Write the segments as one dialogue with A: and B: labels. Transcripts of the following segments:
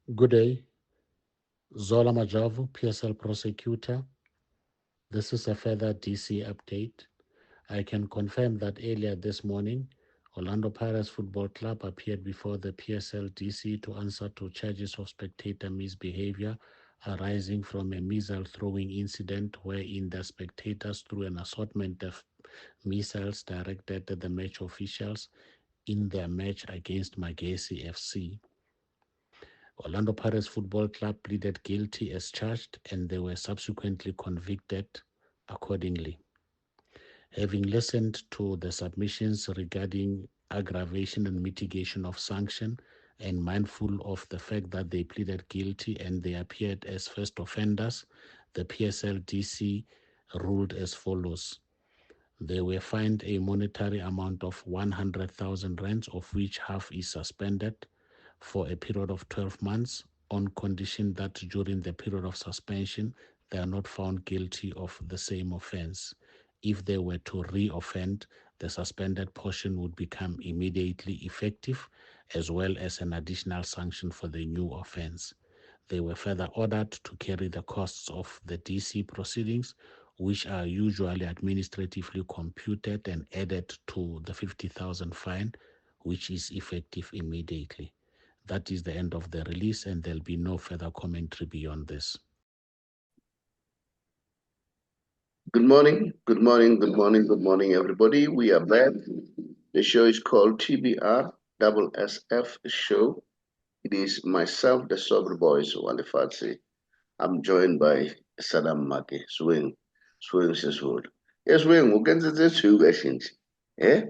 A: Good day, Zola Majavu, PSL prosecutor. This is a further DC update. I can confirm that earlier this morning, Orlando Pirates Football Club appeared before the PSL DC to answer to charges of spectator misbehavior arising from a missile throwing incident wherein the spectators threw an assortment of missiles directed at the match officials in their match against Magesi FC. Orlando Pirates Football Club pleaded guilty as charged and they were subsequently convicted accordingly. Having listened to the submissions regarding aggravation and mitigation of sanction and mindful of the fact that they pleaded guilty and they appeared as first offenders, the PSLDC ruled as follows. They were fined a monetary amount of 100,000 rands, of which half is suspended for a period of 12 months on condition that during the period of suspension they are not found guilty of the same offense. If they were to re-offend, the suspended portion would become immediately effective, as well as an additional sanction for the new offense. They were further ordered to carry the costs of the DC proceedings, which are usually administratively computed and added to the 50,000 fine, which is effective immediately. That is the end of the release, and there'll be no further commentary beyond this.
B: Good morning, good morning, everybody. We are back. The show is called TBR SSF Show. It is myself, the Saubrey Boyz Walefatshe. I'm joined by Saddam Maake. Swing says hold. Yes, swing. We can say two questions. Eh?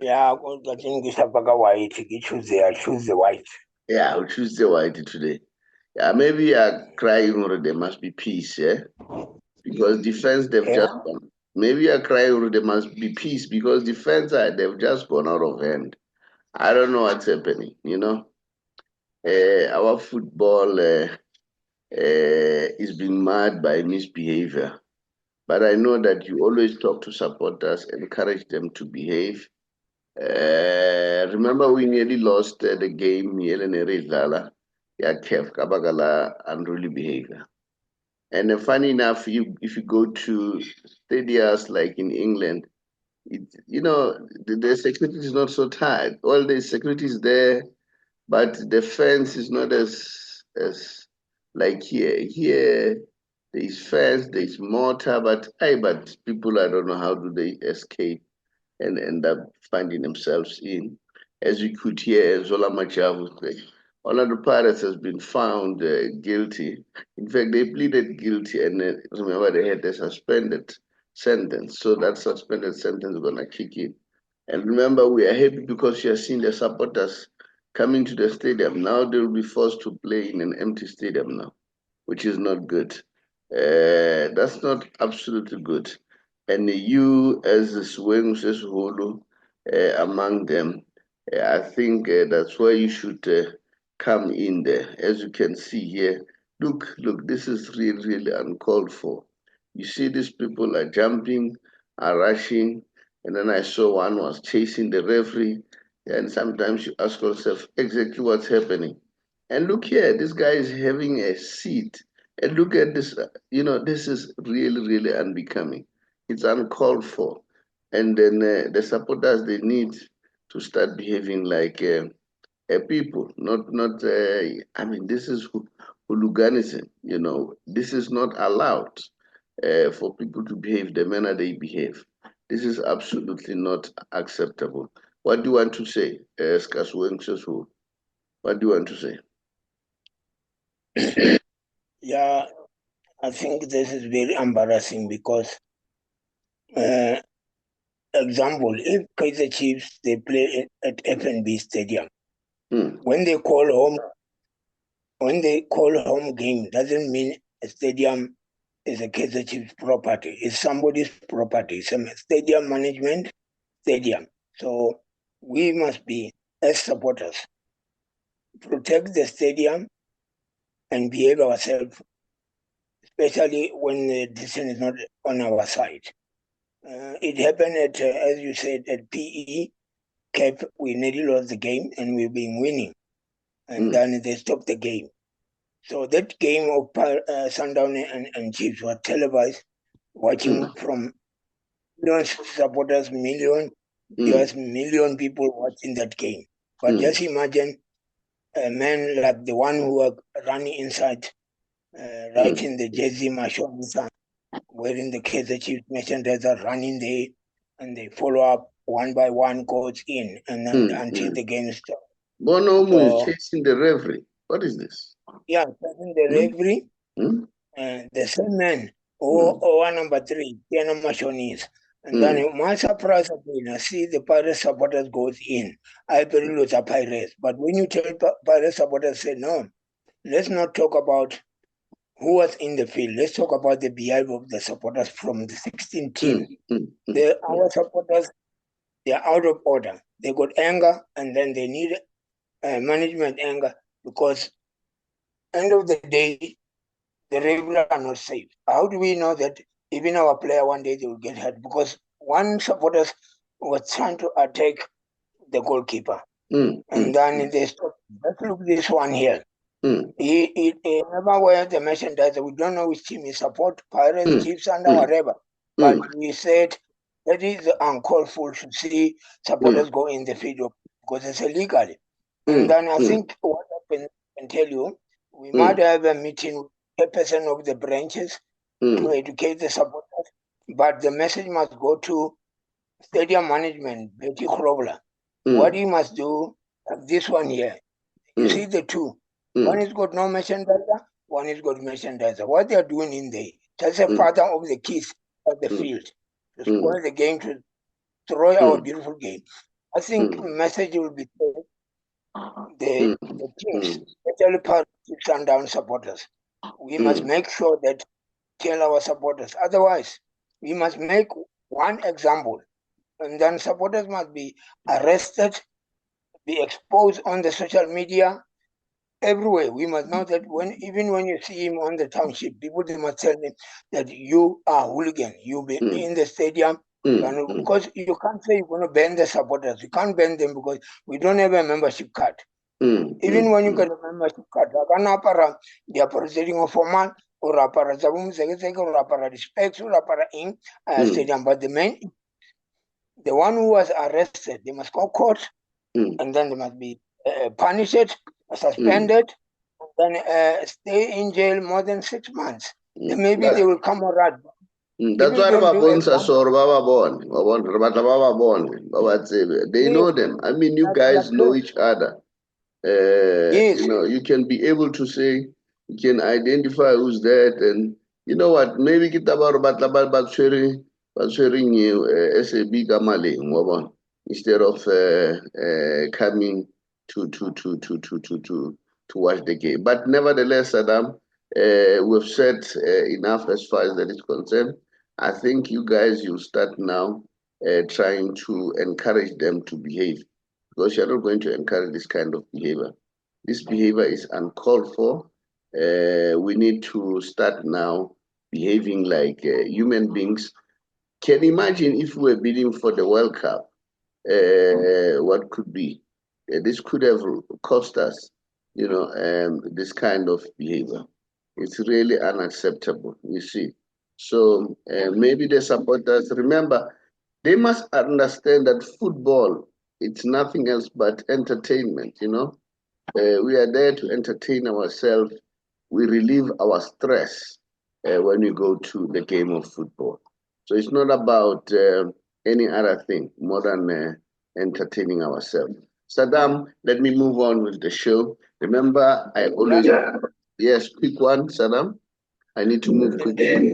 C: Yeah, I think it's a white. You choose the white.
B: Yeah, I'll choose the white today. Yeah, maybe I cry over there must be peace, yeah? Because defense they've just gone. Maybe I cry over there must be peace because defense they've just gone out of hand. I don't know what's happening, you know. Our football is being marred by misbehavior. But I know that you always talk to supporters, encourage them to behave. Remember, we nearly lost the game, Yelene Rezala, Kev Kabagala, unruly behavior. And funny enough, if you go to stadiums like in England, the security is not so tight. All the security is there, but the fence is not as like here. Here there is fence, there is mortar, but people I don't know how do they escape and end up finding themselves in. As you could hear, Zola Majavu say, Orlando Pirates has been found guilty. In fact, they pleaded guilty, and remember they had a suspended sentence. So that suspended sentence is gonna kick in. And remember, we are happy because you are seeing the supporters coming to the stadium. Now they will be forced to play in an empty stadium now, which is not good. That's not absolutely good. And you, as the Swing Hulu, among them, I think that's where you should come in there. As you can see here, look, this is really, really uncalled for. You see, these people are jumping, are rushing, and then I saw one was chasing the referee. And sometimes you ask yourself exactly what's happening. And look here, this guy is having a seat. And look at this, this is really, really unbecoming. It's uncalled for. And then the supporters, they need to start behaving like people, not. I mean, this is hooliganism. This is not allowed for people to behave the manner they behave. This is absolutely not acceptable. What do you want to say, Skasweng? What do you want to say?
C: Yeah, I think this is very embarrassing because, example, if Kaizer Chiefs they play at FNB Stadium, when they call home game, doesn't mean a stadium is a Kaizer Chiefs property. It's somebody's property. It's a stadium management stadium. So we must be, as supporters, protect the stadium and behave ourselves, especially when the decision is not on our side. It happened at, as you said, at PE Cape. We nearly lost the game and we've been winning. and then they stopped the game. So that game of Sundown and Chiefs was televised, watching from millions of supporters, million people watching that game. But just imagine a man like the one who was running inside, writing the jersey, Mashon, wearing the Kaizer Chiefs merchandise, running there, and they follow up one by one, goes in, and then until the game starts.
B: Bono is chasing the referee. What is this?
C: Yeah, chasing the referee. The same man, or number 3, Tiana Mashonis. And then my surprise again, I see the Pirates supporters goes in. I believe it's a Pirates. But when you tell Pirates supporters, say, no, let's not talk about who was in the field. Let's talk about the behavior of the supporters from the 16 team. Our supporters, they're out of order. They got anger, and then they need management anger, because end of the day, the regular are not safe. How do we know that even our player one day they will get hurt? Because one supporters was trying to attack the goalkeeper. And then they stopped. Let's look this one here. He never wear the merchandise. We don't know which team he support, Pirates, Chiefs, and whatever. But we said that is uncalled for to see supporters go in the field because it's illegal. And then I think what I can tell you, we might have a meeting with 10% of the branches to educate the supporters, but the message must go to stadium management, Betty Krobler. What he must do, this one here, you see the two. One is got no merchandiser, one is got merchandiser. What they are doing in there, that's a father of the kids at the field to spoil the game, to destroy our beautiful game. I think the message will be the teams, especially Sundown supporters. We must make sure that tell our supporters. Otherwise, we must make one example, and then supporters must be arrested, be exposed on the social media, everywhere. We must know that even when you see him on the township, people they must tell him that you are hooligan. You be in the stadium. Because you can't say you're going to ban the supporters. You can't ban them because we don't have a membership card. Even when you get a membership card, they are proceeding formal or apara or apara respects or apara in stadium. But the one who was arrested, they must go court, and then they must be punished, suspended, and then stay in jail more than 6 months. Then maybe they will come around.
B: That's why they know them. I mean, you guys know each other. You know, you can be able to say, you can identify who's that, and you know what? Maybe kita baru batla sharing you SAB Kamale, instead of coming to watch the game. But nevertheless, Saddam, we've said enough as far as that is concerned. I think you guys, you start now trying to encourage them to behave, because you're not going to encourage this kind of behavior. This behavior is uncalled for. We need to start now behaving like human beings. Can you imagine if we were bidding for the World Cup? What could be? This could have cost us, you know, this kind of behavior. It's really unacceptable, you see. So maybe the supporters, remember, they must understand that football, it's nothing else but entertainment, you know. We are there to entertain ourselves. We relieve our stress when we go to the game of football. So it's not about any other thing more than entertaining ourselves. Saddam, let me move on with the show. Remember, I always... Yes, quick one, Saddam. I need to move quickly.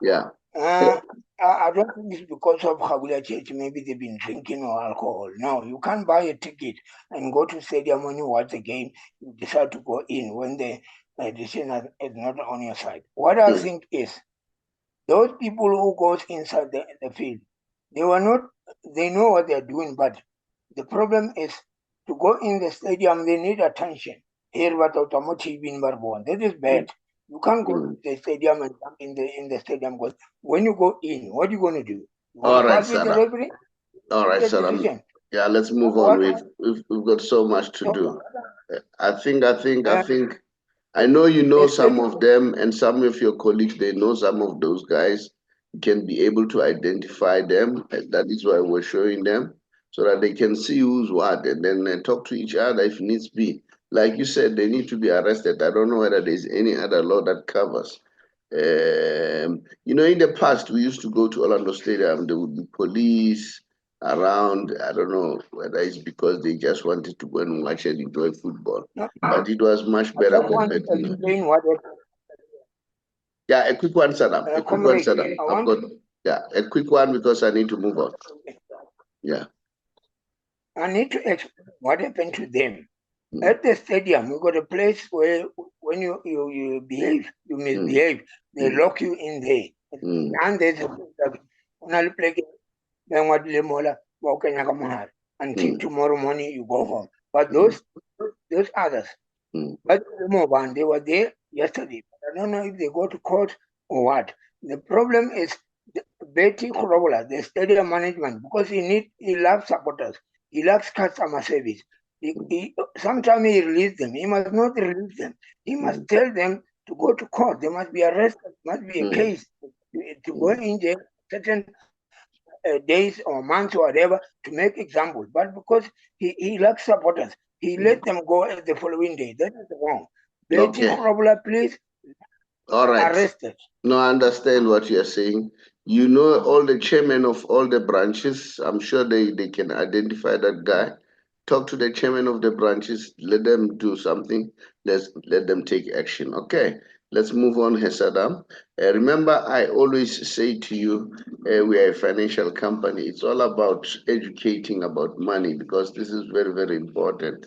B: Yeah.
C: I don't think it's because of Hagula Church. Maybe they've been drinking or alcohol. No, you can't buy a ticket and go to stadium when you watch the game. You decide to go in when the decision is not on your side. What I think is, those people who goes inside the field, they know what they're doing, but the problem is to go in the stadium, they need attention. Here, what automotive in Barbon, that is bad. You can't go to the stadium and jump in the stadium, because when you go in, what are you going to do? You
B: All right,
C: fight with the referee?
B: All right, Saddam. Yeah, let's move on. We've got so much to do. I think I know you know some of them, and some of your colleagues, they know some of those guys. You can be able to identify them. And that is why we're showing them, so that they can see who's what, and then talk to each other if needs be. Like you said, they need to be arrested. I don't know whether there's any other law that covers. In the past, we used to go to Orlando Stadium. There would be police around. I don't know whether it's because they just wanted to go and watch and enjoy football.
C: No,
B: But it was much better compared to now. Yeah, a quick one, Saddam. A quick one, Saddam. I've got a quick one because I need to move on. Yeah.
C: I need to explain what happened to them. At the stadium, we got a place where when you behave, you misbehave, they lock you in there. And there's a until tomorrow morning you go home. But those others, but they were there yesterday. But I don't know if they go to court or what. The problem is Betty Korobola, the stadium management, because he loves supporters. He loves customer service. Sometimes he releases them. He must not release them. He must tell them to go to court. They must be arrested. Must be a case to go in jail certain days or months or whatever to make examples. But because he loves supporters, he let them go the following day. That is wrong. Betty Korobola, please.
B: All right.
C: Arrested.
B: No, I understand what you're saying. You know all the chairmen of all the branches. I'm sure they can identify that guy. Talk to the chairman of the branches. Let them do something. Let them take action. Okay. Let's move on, Saddam. Remember, I always say to you, we are a financial company. It's all about educating about money because this is very, very important.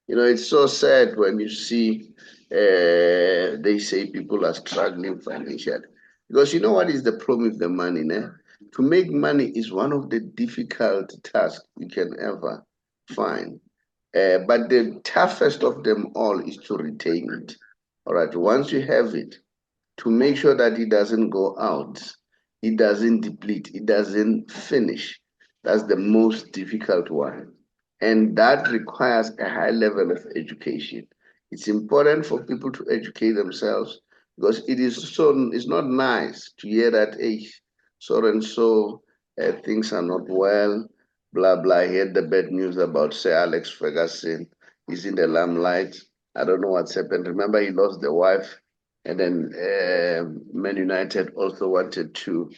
B: It's so sad when you see they say people are struggling financially. Because you know what is the problem with the money, né? To make money is one of the difficult tasks you can ever find. But the toughest of them all is to retain it. All right, once you have it, to make sure that it doesn't go out, it doesn't deplete, it doesn't finish. That's the most difficult one. And that requires a high level of education. It's important for people to educate themselves because it's not nice to hear that, hey, so and so things are not well, blah, blah. I heard the bad news about Sir Alex Ferguson. He's in the limelight. I don't know what's happened. Remember, he lost the wife. And then Man United also wanted to,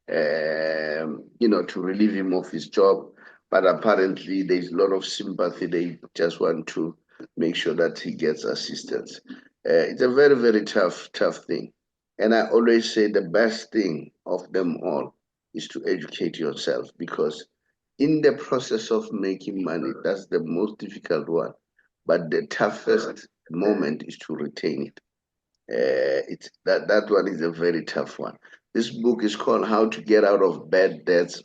B: to relieve him of his job. But apparently there's a lot of sympathy. They just want to make sure that he gets assistance. It's a very, very tough thing. And I always say the best thing of them all is to educate yourself because in the process of making money, that's the most difficult one. But the toughest moment is to retain it. That one is a very tough one. This book is called How to Get Out of Bad Debts,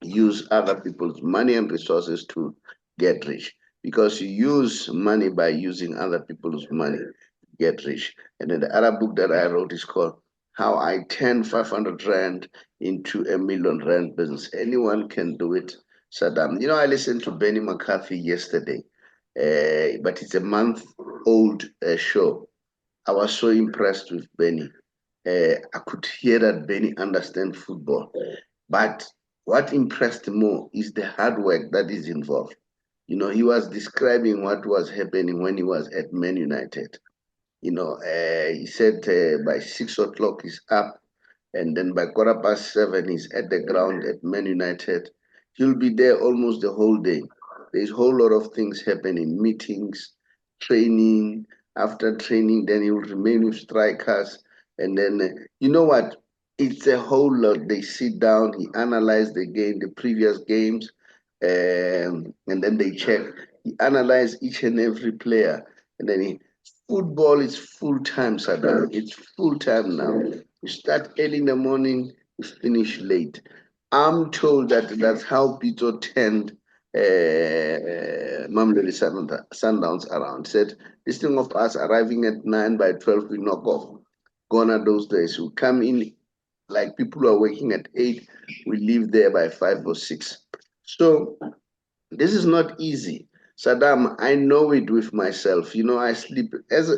B: Use Other People's Money and Resources to Get Rich. Because you use money by using other people's money to get rich. And then the other book that I wrote is called How I Turned 500 Rand into a Million Rand Business. Anyone can do it, Saddam. I listened to Benny McCarthy yesterday, but it's a month-old show. I was so impressed with Benny. I could hear that Benny understands football. But what impressed more is the hard work that is involved. He was describing what was happening when he was at Man United. He said by 6 o'clock he's up, and then by 7:15 he's at the ground at Man United. He'll be there almost the whole day. There's a whole lot of things happening, meetings, training. After training, then he will remain with strikers. And then, you know what? It's a whole lot. They sit down, he analyzed the game, the previous games, and then they check. He analyzed each and every player. And then football is full-time, Saddam. It's full-time now. You start early in the morning, you finish late. I'm told that that's how Pito turned Mamelodi Sundowns around. Said, this thing of us arriving at 9 by 12, we knock off. Gone are those days. We come in like people who are working at 8, we leave there by 5 or 6. So This is not easy. Saddam, I know it with myself. You know, I sleep as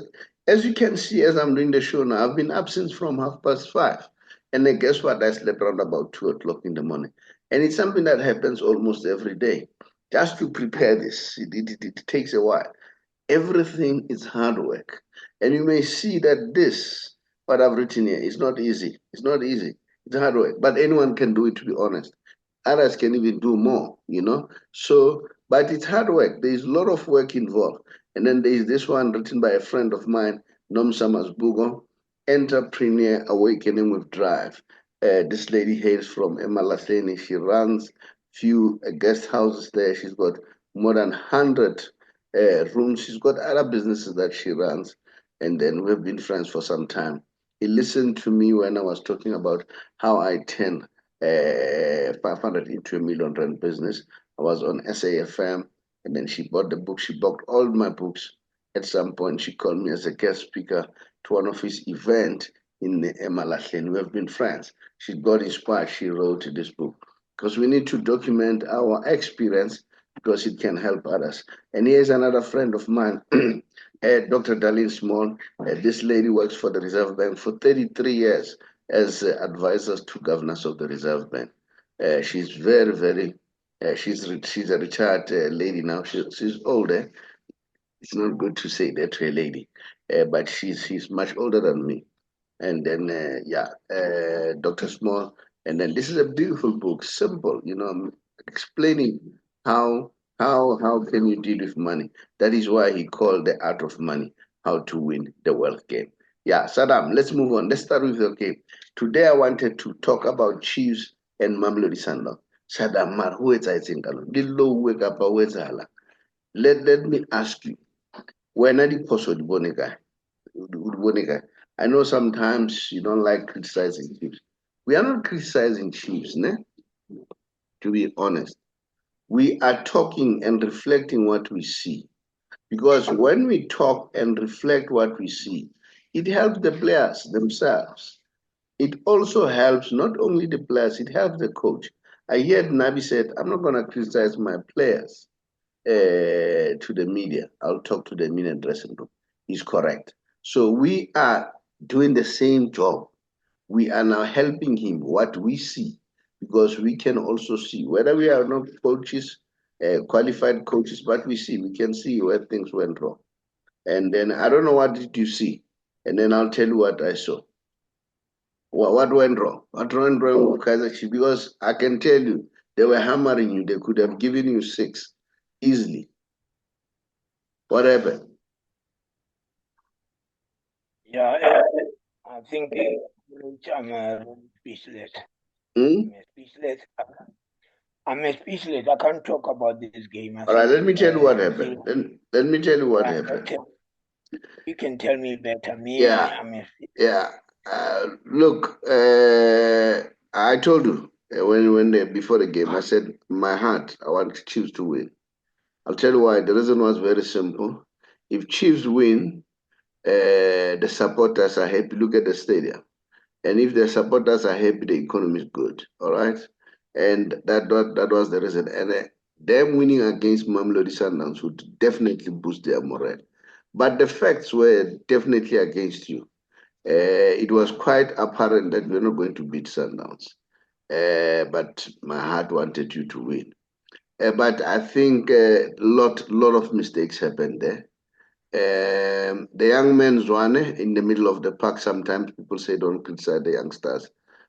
B: you can see as I'm doing the show now. I've been up since from 5:30. And then guess what? I slept around about 2 o'clock in the morning. And it's something that happens almost every day. Just to prepare this, it takes a while. Everything is hard work. And you may see that this, what I've written here, is not easy. It's not easy. It's hard work. But anyone can do it, to be honest. Others can even do more, you know. So, but it's hard work. There's a lot of work involved. And then there's this one written by a friend of mine, Nom Summers Bugo, Entrepreneur Awakening with Drive. This lady hails from Emalahleni. She runs few guest houses there. She's got more than 100 rooms. She's got other businesses that she runs. And then we've been friends for some time. He listened to me when I was talking about how I turned 500 into R1 million business. I was on SAFM, and then she bought the book. She bought all my books. At some point, she called me as a guest speaker to one of his events in Emalahleni. We have been friends. She got inspired. She wrote this book because we need to document our experience because it can help others. And here's another friend of mine, Dr. Darlene Small. This lady works for the Reserve Bank for 33 years as advisors to governors of the Reserve Bank. She's very, she's a retired lady now. She's older. It's not good to say that to a lady, but she's much older than me. And then, Dr. Small. And then this is a beautiful book, simple, you know, explaining how how can you deal with money. That is why he called the art of money, how to win the wealth game. Yeah, Saddam, let's move on. Let's start with your game. Today I wanted to talk about Chiefs and Mamelodi Sundowns. Saddam, who is I think wake up let me ask you, when are the possible Bonega? I know sometimes you don't like criticizing Chiefs. We are not criticizing Chiefs, ne? To be honest. We are talking and reflecting what we see. Because when we talk and reflect what we see, it helps the players themselves. It also helps not only the players, it helps the coach. I heard Nabi said, I'm not going to criticize my players to the media. I'll talk to the media dressing room. He's correct. So we are doing the same job. We are now helping him what we see because we can also see whether we are not coaches, qualified coaches, but we can see where things went wrong. And then I don't know what did you see, and then I'll tell you what I saw. What went wrong? What went wrong with Kaizer Chiefs? Because I can tell you, they were hammering you. They could have given you 6 easily. What happened?
C: Yeah, I think I'm speechless.
B: Hmm?
C: I'm speechless. I can't talk about this game.
B: All right, let me tell you what happened. Let me tell you what happened.
C: You can tell me better. Me,
B: Yeah. Yeah. Look, I told you before the game, I said my heart, I want Chiefs to win. I'll tell you why. The reason was very simple. If Chiefs win, the supporters are happy. Look at the stadium. And if the supporters are happy, the economy is good. All right. And that was the reason. And them winning against Mamelodi Sundowns would definitely boost their morale. But the facts were definitely against you. It was quite apparent that we're not going to beat Sundowns. But my heart wanted you to win. But I think a lot of mistakes happened there. The young man Zwane in the middle of the park, sometimes people say don't criticize the youngsters.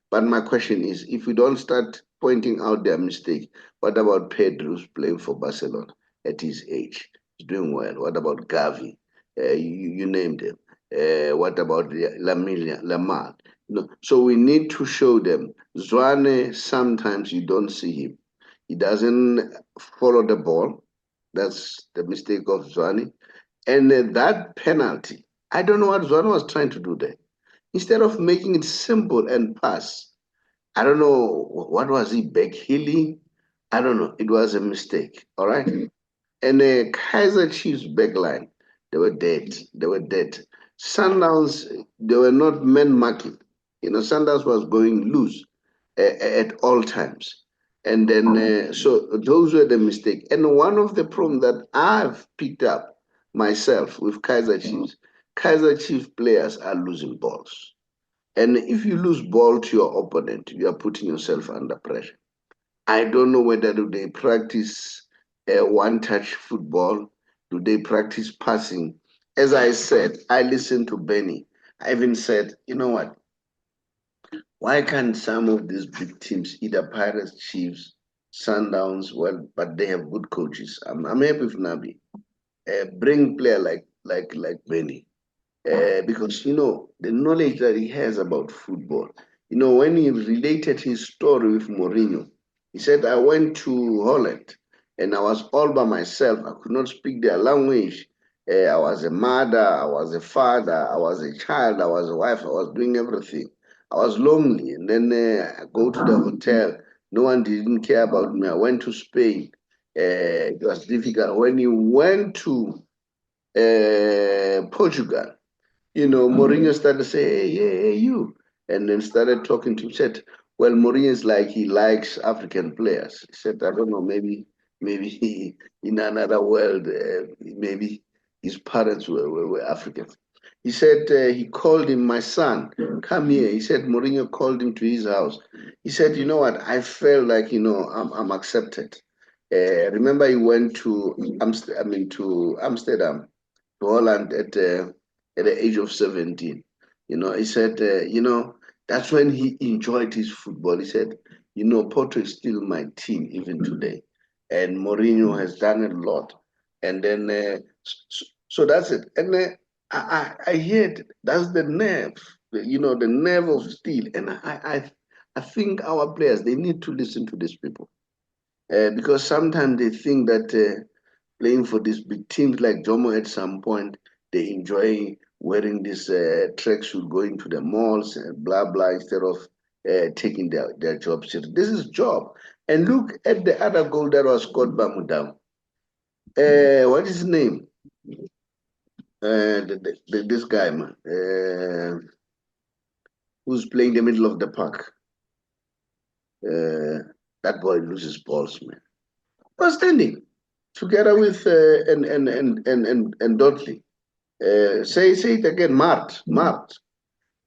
B: But my question is, if we don't start pointing out their mistake, what about Pedro who's playing for Barcelona at his age? He's doing well. What about Gavi? You named him. What about Lamar? No. So we need to show them. Zwane, sometimes you don't see him. He doesn't follow the ball. That's the mistake of Zwane. And that penalty, I don't know what Zwane was trying to do there. Instead of making it simple and pass, I don't know, what was he, backheeling? I don't know. It was a mistake, all right? And the Kaizer Chiefs backline, they were dead. They were dead. Sundowns, they were not man marking. You know, Sundowns was going loose at all times. And then, so those were the mistakes. And one of the problems that I've picked up myself with Kaizer Chiefs players are losing balls. And if you lose ball to your opponent, you are putting yourself under pressure. I don't know whether do they practice one-touch football, do they practice passing. As I said, I listened to Benny. I even said, you know what? Why can't some of these big teams, either Pirates, Chiefs, Sundowns, well, but they have good coaches. I'm happy with Nabi. Bring player like Benny. Because you know the knowledge that he has about football. You know, when he related his story with Mourinho, he said, I went to Holland and I was all by myself. I could not speak their language. I was a mother, I was a father, I was a child, I was a wife, I was doing everything. I was lonely. And then I go to the hotel. No one didn't care about me. I went to Spain. It was difficult. When he went to Portugal, you know, Mourinho started to say, hey, you. And then started talking to him. Said, well, Mourinho is like he likes African players. He said, I don't know, maybe he, in another world, maybe his parents were Africans. He said he called him, my son, come here. He said Mourinho called him to his house. He said, you know what? I felt like, you know, I'm accepted. Remember, he went to Amsterdam, to Holland at the age of 17. You know, he said, you know, that's when he enjoyed his football. He said, you know, Porto is still my team even today. And Mourinho has done a lot. And then, so that's it. And I heard that's the nerve, you know, the nerve of steel. And I think our players, they need to listen to these people. Because sometimes they think that playing for these big teams like Jomo at some point, they enjoy wearing this tracksuit, going to the malls, and blah, blah, instead of taking their job seriously. This is job. And look at the other goal that was scored by Mudam. What is his name? This guy, man, who's playing the middle of the park. That boy loses balls, man. Was standing together with and Dudley. Say it again, Mart.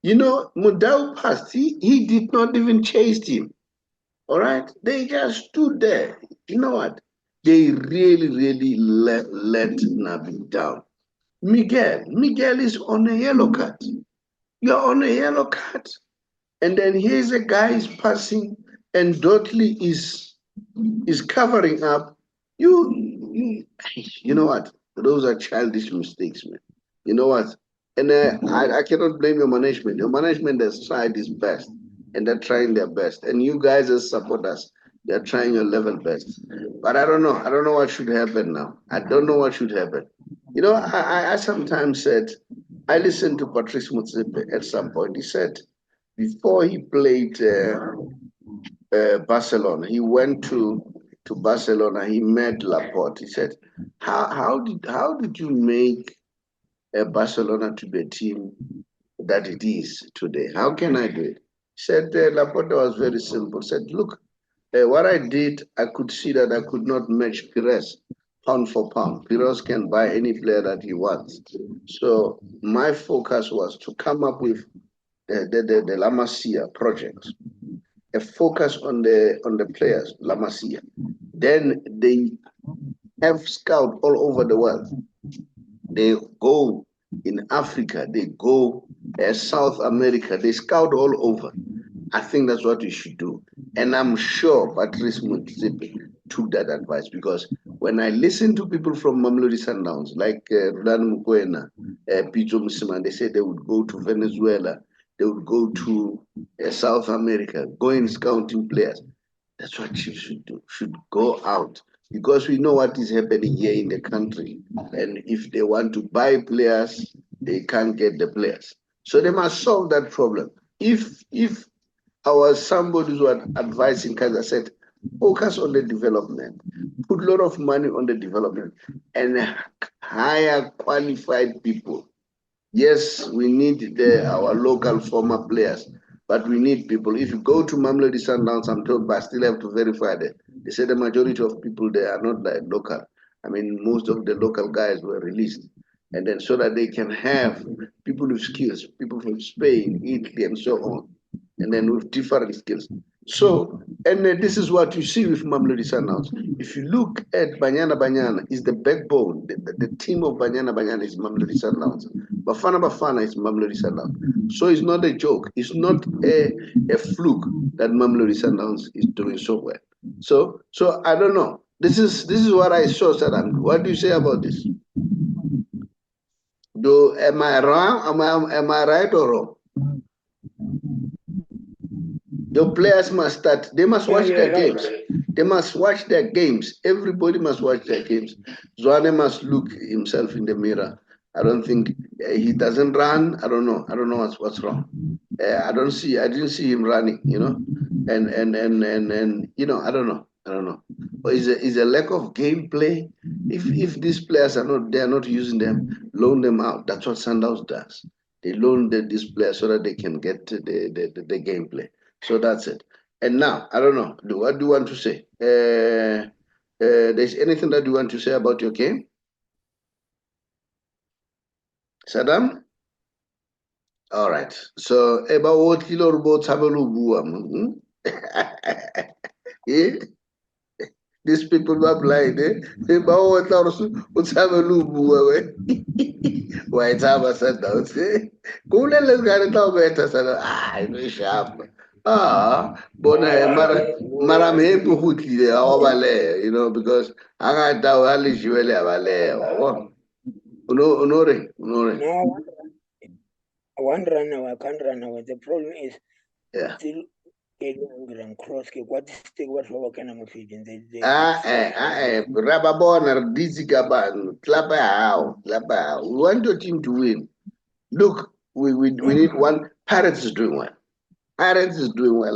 B: You know, Mudau passed. He did not even chase him. All right, they just stood there. You know what? They really let Nabi down. Miguel is on a yellow card. You're on a yellow card, and then here's a guy is passing, and Dudley is covering up. You know what? Those are childish mistakes, man. You know what? And I cannot blame your management. Your management has tried its best, and they're trying their best. And you guys as supporters, they're trying your level best. But I don't know. I don't know what should happen now. I don't know what should happen. You know, I sometimes said, I listened to Patrice Motsepe at some point. He said before he played Barcelona, he went to Barcelona. He met Laporte. He said, "How did you make Barcelona to be a team that it is today? How can I do it?" He said, Laporte was very simple. He said, "Look, what I did, I could see that I could not match Pires pound for pound. Pires can buy any player that he wants. So my focus was to come up with the La Masia project, a focus on the players, La Masia. Then they have scouts all over the world. They go in Africa, they go South America, they scout all over. I think that's what we should do. And I'm sure Patrice Motsepe took that advice, because when I listen to people from Mamelodi Sundowns, like Rudan Mukwena, Picho Msiman, they said they would go to Venezuela, they would go to South America, go in scouting players. That's what you should do, should go out, because we know what is happening here in the country. And if they want to buy players, they can't get the players. So they must solve that problem. If I was somebody who was advising Kaizer, said, focus on the development, put a lot of money on the development, and hire qualified people. Yes, we need our local former players, but we need people. If you go to Mamelodi Sundowns, I'm told, but I still have to verify that. They say the majority of people there are not like local. I mean, most of the local guys were released. And then so that they can have people with skills, people from Spain, Italy, and so on, and then with different skills. So, and this is what you see with Mamelodi Sundowns. If you look at Banyana, is the backbone. The team of Banyana is Mamelodi Sundowns. Bafana is Mamelodi Sundowns. So it's not a joke. It's not a fluke that Mamelodi Sundowns is doing so well. So I don't know. This is what I saw, Saddam. What do you say about this? Am I wrong? Am I right or wrong? The players must start. They must watch their games. They must watch their games. Everybody must watch their games. Zwane must look himself in the mirror. I don't think he doesn't run. I don't know. I don't know what's wrong. I didn't see him running. You know, and you know, I don't know. But is a lack of gameplay. If these players are not using them, loan them out. That's what Sundowns does. They loan these players so that they can get the gameplay. So that's it. And now, I don't know, what do you want to say? There's anything that you want to say about your game? Saddam? All right. So, about what kilo robot have a these people are blind, eh? About what what's have a lubu? Why it's have a Sundown? Go let's get it out better. Ah, no sharp. Ah, but maram hepu huti de awale, you know, because I got that ali juele awale. Unore.
C: No, I want to run away, I can't run away. The problem is still getting angry and cross. What is the what can I feeding?
B: Rababona Dizikaban, Klabao. We want your team to win. Look, we need one. Pirates is doing well.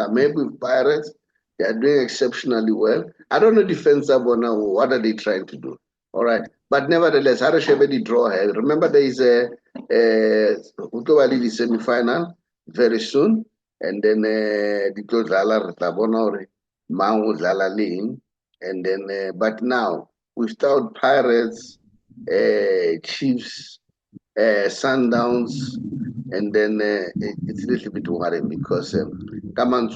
B: And maybe with Pirates, they are doing exceptionally well. I don't know defense now. What are they trying to do? All right. But nevertheless, Harashebedi draw here. Remember, there is a semi-final very soon. And then the Zala Tabonore, Mount Zala Lane. And then, but now, without Pirates, Chiefs, Sundowns, and then it's a little bit worrying because among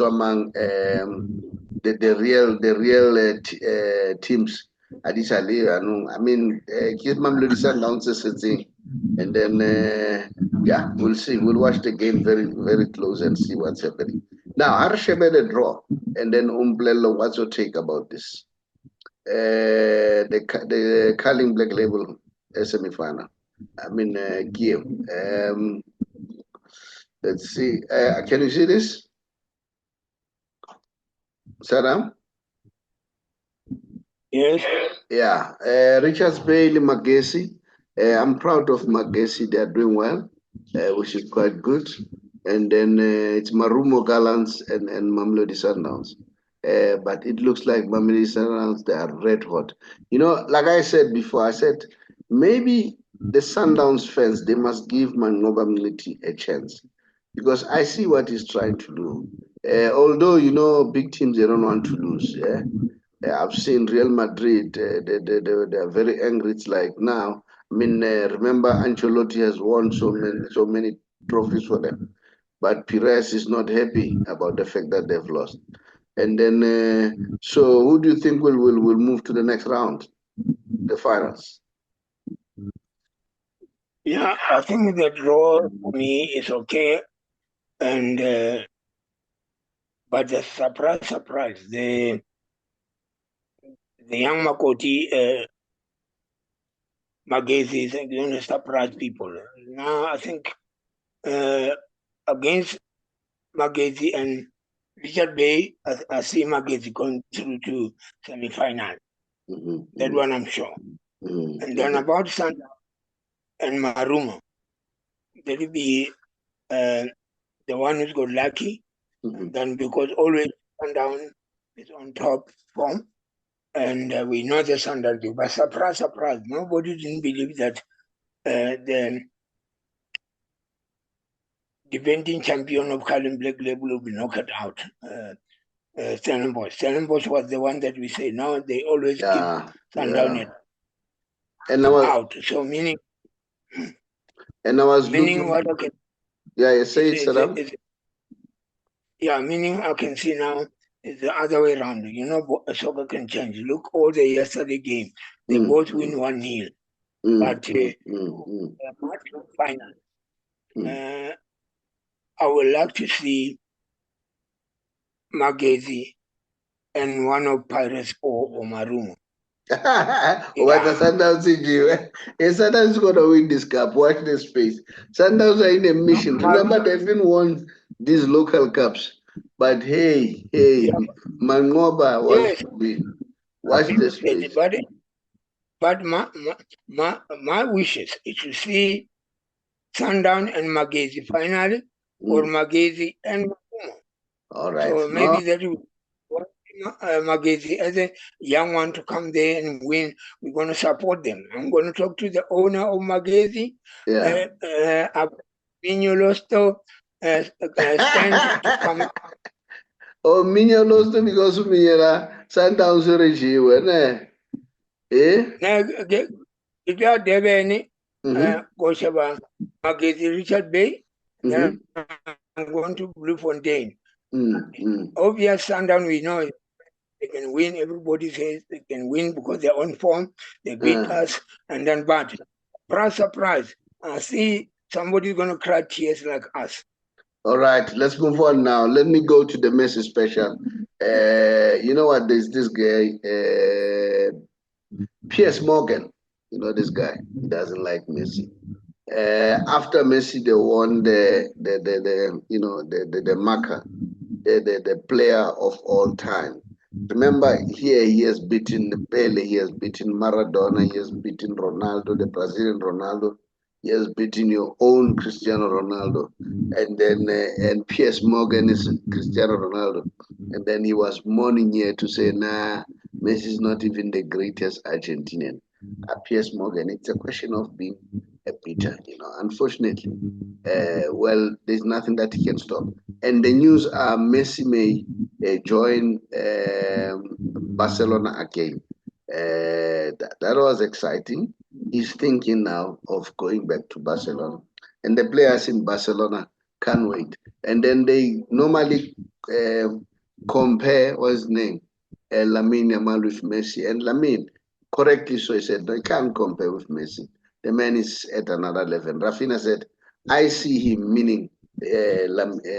B: the real teams additionally, I mean, Mamelodi Sundowns is a thing, and then yeah, we'll see. We'll watch the game very very close and see what's happening. Now, Arshebe the draw, and then Umblelo, what's your take about this? The Carling Black Label semi-final. I mean, Kiev. Let's see. Can you see this? Saddam?
C: Yes.
B: Yeah. Richards Bailey, Magesi. I'm proud of Magesi. They are doing well, which is quite good. And then it's Marumo Gallants and Mamelodi Sundowns. But it looks like Mamelodi Sundowns, they are red hot. You know, like I said before, I said maybe the Sundowns fans, they must give Mangoba Military a chance because I see what he's trying to do. Although, you know, big teams, they don't want to lose. Yeah. I've seen Real Madrid, they're very angry. It's like now, I mean, remember Ancelotti has won so many trophies for them, but Pires is not happy about the fact that they've lost. And then, so who do you think will move to the next round, the finals?
C: Yeah, I think the draw for me is okay, and but the surprise, the young Makoti Magezi is going to surprise people. Now I think against Magezi and Richard Bay, I see Magezi going through to semi-final. That one I'm sure. And then about Sundowns and Marumo, that will be the one who's got lucky. Then because always Sundown is on top form, and we know the Sundowns do. But surprise, nobody didn't believe that the defending champion of Carlin Black Label will be knocked out. Stellenbosch. Stellenbosch was the one that we say now they always keep Sundown
B: And I was
C: out. So meaning
B: looking.
C: What I can
B: you say it, Saddam.
C: Meaning I can see now is the other way around. You know, soccer can change. Look, all the yesterday game, they both win 1-0. But final, I would like to see Magezi and one of Pirates or Marumo.
B: What the Sundowns in Sundowns is gonna win this cup. Watch this space. Sundowns are in a mission. Remember, they've even won these local cups. But hey, Mangoba wants to win. Watch this space.
C: But my wishes is to see Sundown and Magezi finally, or Magezi and Marumo.
B: All right.
C: So maybe that will Magezi as a young one to come there and win. We're going to support them. I'm going to talk to the owner of Magezi. Minho Losto stand to come.
B: Oh, Minho Losto because Minho Sundowns regime,
C: If you are there, any Goshaba Magezi Richard Bay, then I'm going to Bloemfontein. Obvious Sundown, we know they can win. Everybody says they can win because they're on form. They beat us, and then but surprise, I see somebody's going to cry tears like us.
B: All right, let's move on now. Let me go to the Messi special. You know what? There's this guy, Piers Morgan. You know this guy. He doesn't like Messi. After Messi, they won the Maake, the player of all time. Remember, here he has beaten Pele, he has beaten Maradona, he has beaten Ronaldo, the Brazilian Ronaldo, he has beaten your own Cristiano Ronaldo, and then and Piers Morgan is Cristiano Ronaldo, and then he was mourning here to say, nah, Messi is not even the greatest Argentinian. Piers Morgan, it's a question of being a bitter, unfortunately. Well, there's nothing that he can stop. And the news are Messi may join Barcelona again. That was exciting. He's thinking now of going back to Barcelona. And the players in Barcelona can't wait. And then they normally compare, what's his name? Lamine Yamal with Messi. And Lamine, correctly so, he said, no, you can't compare with Messi. The man is at another level. Rafinha said, I see him, meaning Yamal.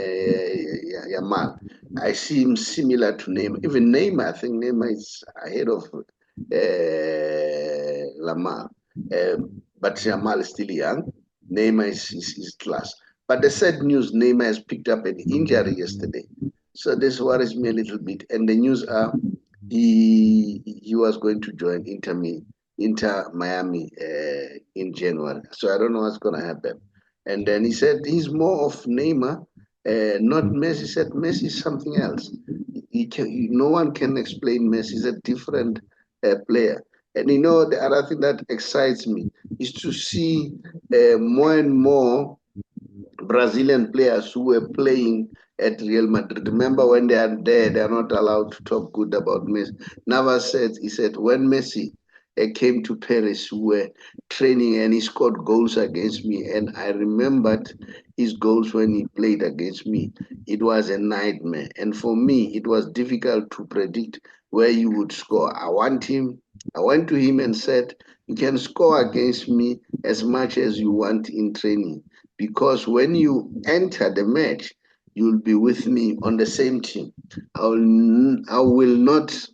B: I see him similar to Neymar. Even Neymar, I think Neymar is ahead of Lamar. But Yamal is still young. Neymar is class. But the sad news, Neymar has picked up an injury yesterday. So this worries me a little bit. And the news are he was going to join Inter Miami in January. So I don't know what's going to happen. And then he said he's more of Neymar, not Messi. He said Messi is something else. No one can explain Messi. He's a different player. And the other thing that excites me is to see more and more Brazilian players who were playing at Real Madrid. Remember, when they are there, they are not allowed to talk good about Messi. Navas said, when Messi came to Paris, we were training and he scored goals against me. And I remembered his goals when he played against me. It was a nightmare. And for me, it was difficult to predict where he would score. I went to him and said, you can score against me as much as you want in training. Because when you enter the match, you'll be with me on the same team. I will not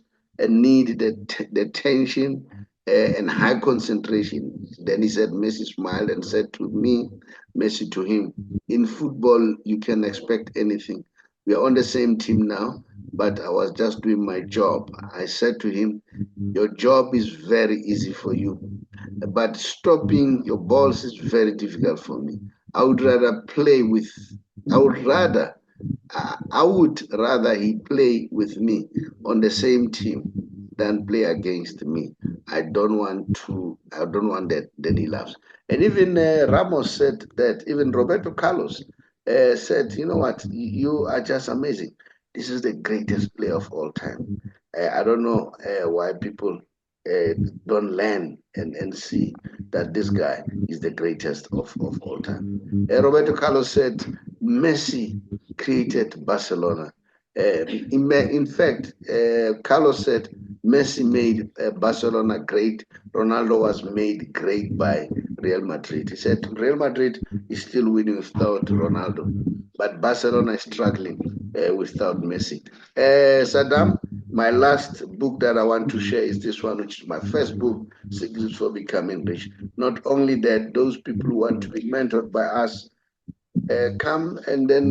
B: need the tension and high concentration. Then he said, Messi smiled and said to me, Messi to him, in football, you can expect anything. We are on the same team now, but I was just doing my job. I said to him, your job is very easy for you, but stopping your balls is very difficult for me. I would rather he play with me on the same team than play against me. I don't want that. Then he laughs. And even Ramos said that, even Roberto Carlos, said, you know what, you are just amazing. This is the greatest player of all time. I don't know why people don't learn and see that this guy is the greatest of all time. Roberto Carlos said, Messi created Barcelona. In fact, Carlos said, Messi made Barcelona great. Ronaldo was made great by Real Madrid. He said, Real Madrid is still winning without Ronaldo, but Barcelona is struggling without Messi. Saddam, my last book that I want to share is this one, which is my first book, Secrets for Becoming Rich. Not only that, those people who want to be mentored by us come, and then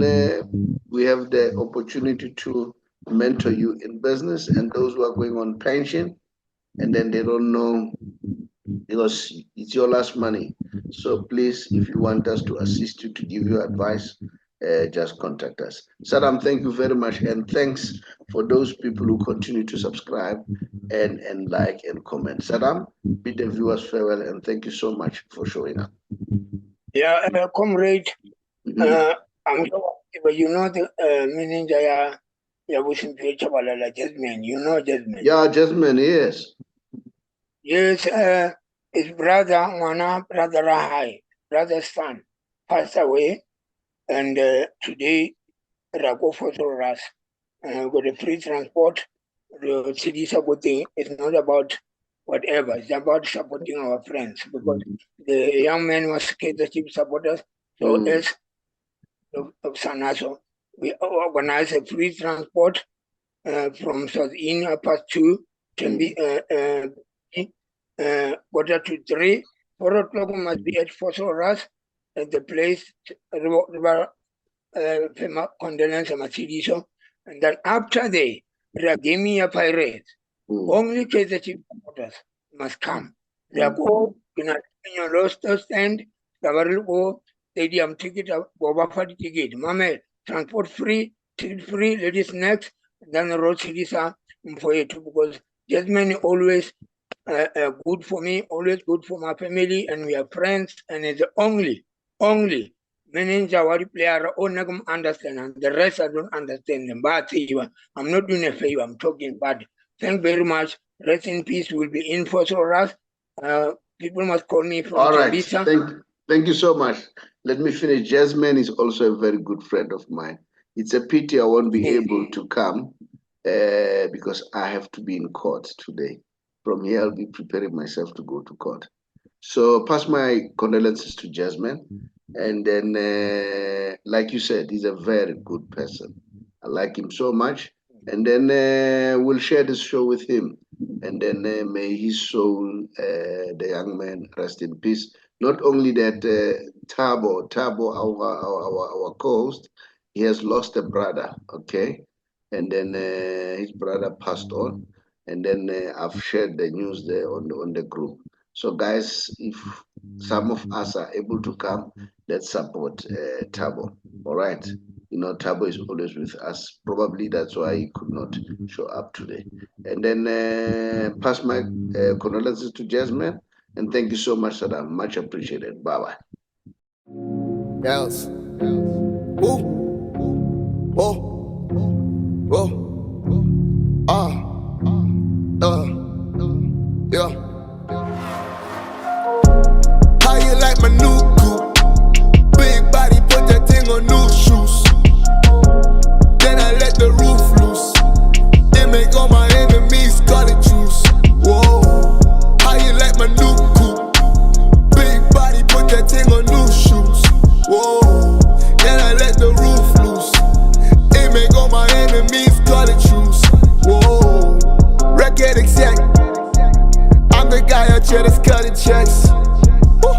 B: we have the opportunity to mentor you in business, and those who are going on pension, and then they don't know because it's your last money. So please, if you want us to assist you, to give you advice, just contact us. Saddam, thank you very much. And thanks for those people who continue to subscribe and like and comment. Saddam, bid the viewers farewell, and thank you so much for showing up.
C: Yeah, comrade, I'm sure, but you know the meaning that Jasmine, you know Jasmine.
B: Yeah, Jasmine, yes.
C: Yes, his brother, brother Rahai, brother's son, passed away, and today, Rago for us, got the free transport. The city supporting is not about whatever, it's about supporting our friends, because the young man was Kaizer Chiefs supporters, so as of Sanaso, we organize a free transport from South India past 2, can be quarter to 3, 4 o'clock must be at Fosoras at the place, condolence and then after they give me a pirate, only Kaizer Chiefs supporters must come. They go in a roster stand, go stadium ticket, Boba ticket, Mame, transport free, ticket free, ladies next, then the road cities are for it, because Jasmine always good for me, always good for my family, and we are friends, and it's the only manager what player only understand, and the rest I don't understand them. But I'm not doing a favor, I'm talking bad. Thank very much. Rest in peace will be in for us. People must call me from
B: All right.
C: Tembisa.
B: Thank you so much. Let me finish. Jasmine is also a very good friend of mine. It's a pity I won't be able to come because I have to be in court today. From here, I'll be preparing myself to go to court. So pass my condolences to Jasmine. And then, like you said, he's a very good person. I like him so much. And then we'll share this show with him. And then may his soul, the young man, rest in peace. Not only that, Tabo, our co-host, he has lost a brother, okay? And then his brother passed on. And then I've shared the news there on the group. So guys, if some of us are able to come, let's support Tabo, all right? You know, Tabo is always with us. Probably that's why he could not show up today. And then pass my condolences to Jasmine. And thank you so much, Saddam. Much appreciated. Bye-bye.
D: Yes. Woo. Whoa. Whoa. Yeah. How you like my new coupe? Big body, put that thing on new shoes. Then I let the roof loose. It make all my enemies gotta choose. Whoa. How you like my new coupe? Big body, put that thing on new shoes. Whoa. Then I let the roof loose. It make all my enemies gotta choose. Whoa. Record exec. I'm the guy out here that's cutting checks. Woo.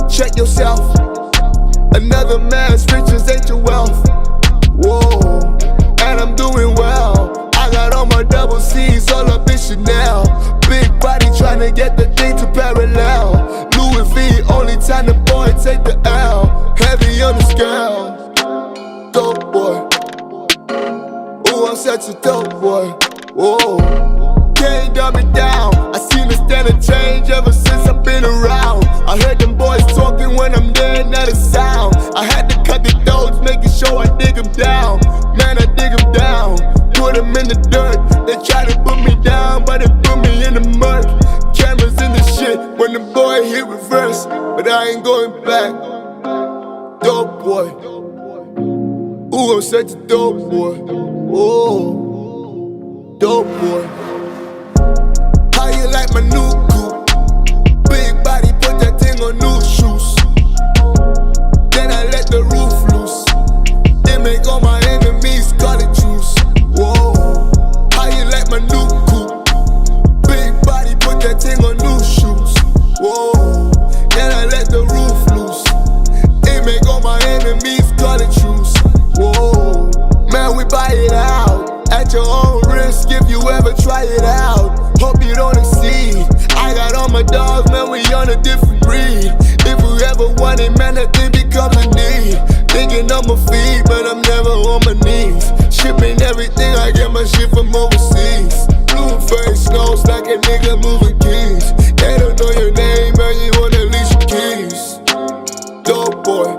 D: Check yourself. Another man's riches ain't your wealth. Whoa. And I'm doing well. I got all my double C's all up in Chanel. Big body trying to get the thing to parallel. Louis V, only time the boy take the L. Heavy on the scale. Dope boy. Ooh, I'm such a dope boy. Whoa. Can't dumb it down. I see seen a standard change ever since I've been around. I heard them boys talking when I'm there, not a sound. I had to cut the throats, making sure I dig them down. Man, I dig them down, put them in the dirt. They try to put me down, but they put me in the mud. Cameras in the shit when the boy hit reverse, but I ain't going back. Dope boy, ooh, I'm such a dope boy. Oh, dope boy. How you like my new coupe? Big body, put that thing on new shoes. Then I let the roof loose. They make all my enemies call it truce. Whoa. How you like my new coupe? Big body, put that thing on new shoes. Whoa. Then I let the roof loose. They make all my enemies call it truce. Whoa. Man, we buy it out at your own risk if you ever try it out. Hope you don't exceed. I got all my dogs, man, we on a different breed. If we ever want it, man, that thing becomes a need. Thinking on my feet, but I'm never on my knees. Shipping everything, I get my shit from overseas. Blue face nose like a nigga moving keys. They don't know your name, man, you wanna lease your keys. Dope boy,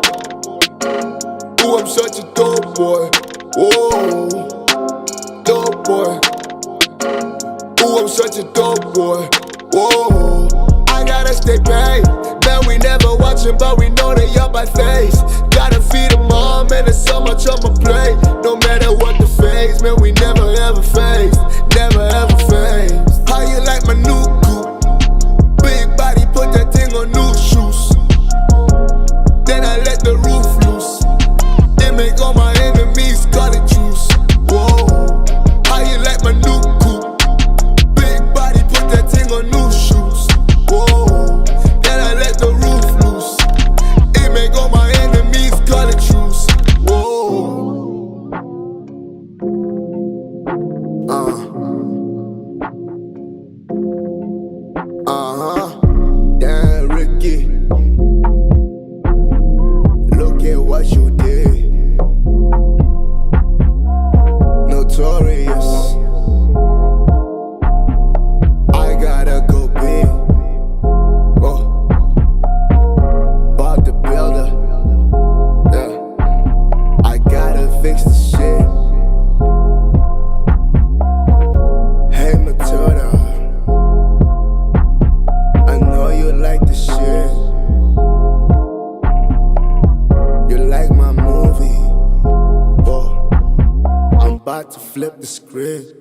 D: ooh, I'm such a dope boy. Whoa, dope boy. Ooh, I'm such a dope boy. Whoa, I gotta stay paid. Man, we never watching, but we know they up by face. Gotta feed them all, man, there's so much on my plate. No matter what the phase, man, we never ever phased. Never ever phased. How you like my new coupe? Big body, put that thing on new shoes. Then I let the roof loose. They make all my enemies call it truce. Whoa, how you like my new coupe? On new shoes, whoa. Then I let the roof loose. It make all my enemies call it truce. Whoa. Damn, Ricky. Look at what you did. Notorious. Gotta go big. Oh, bought the builder. Yeah, I gotta fix the shit. Hey Matilda, I know you like the shit. You like my movie. Oh, I'm about to flip the script.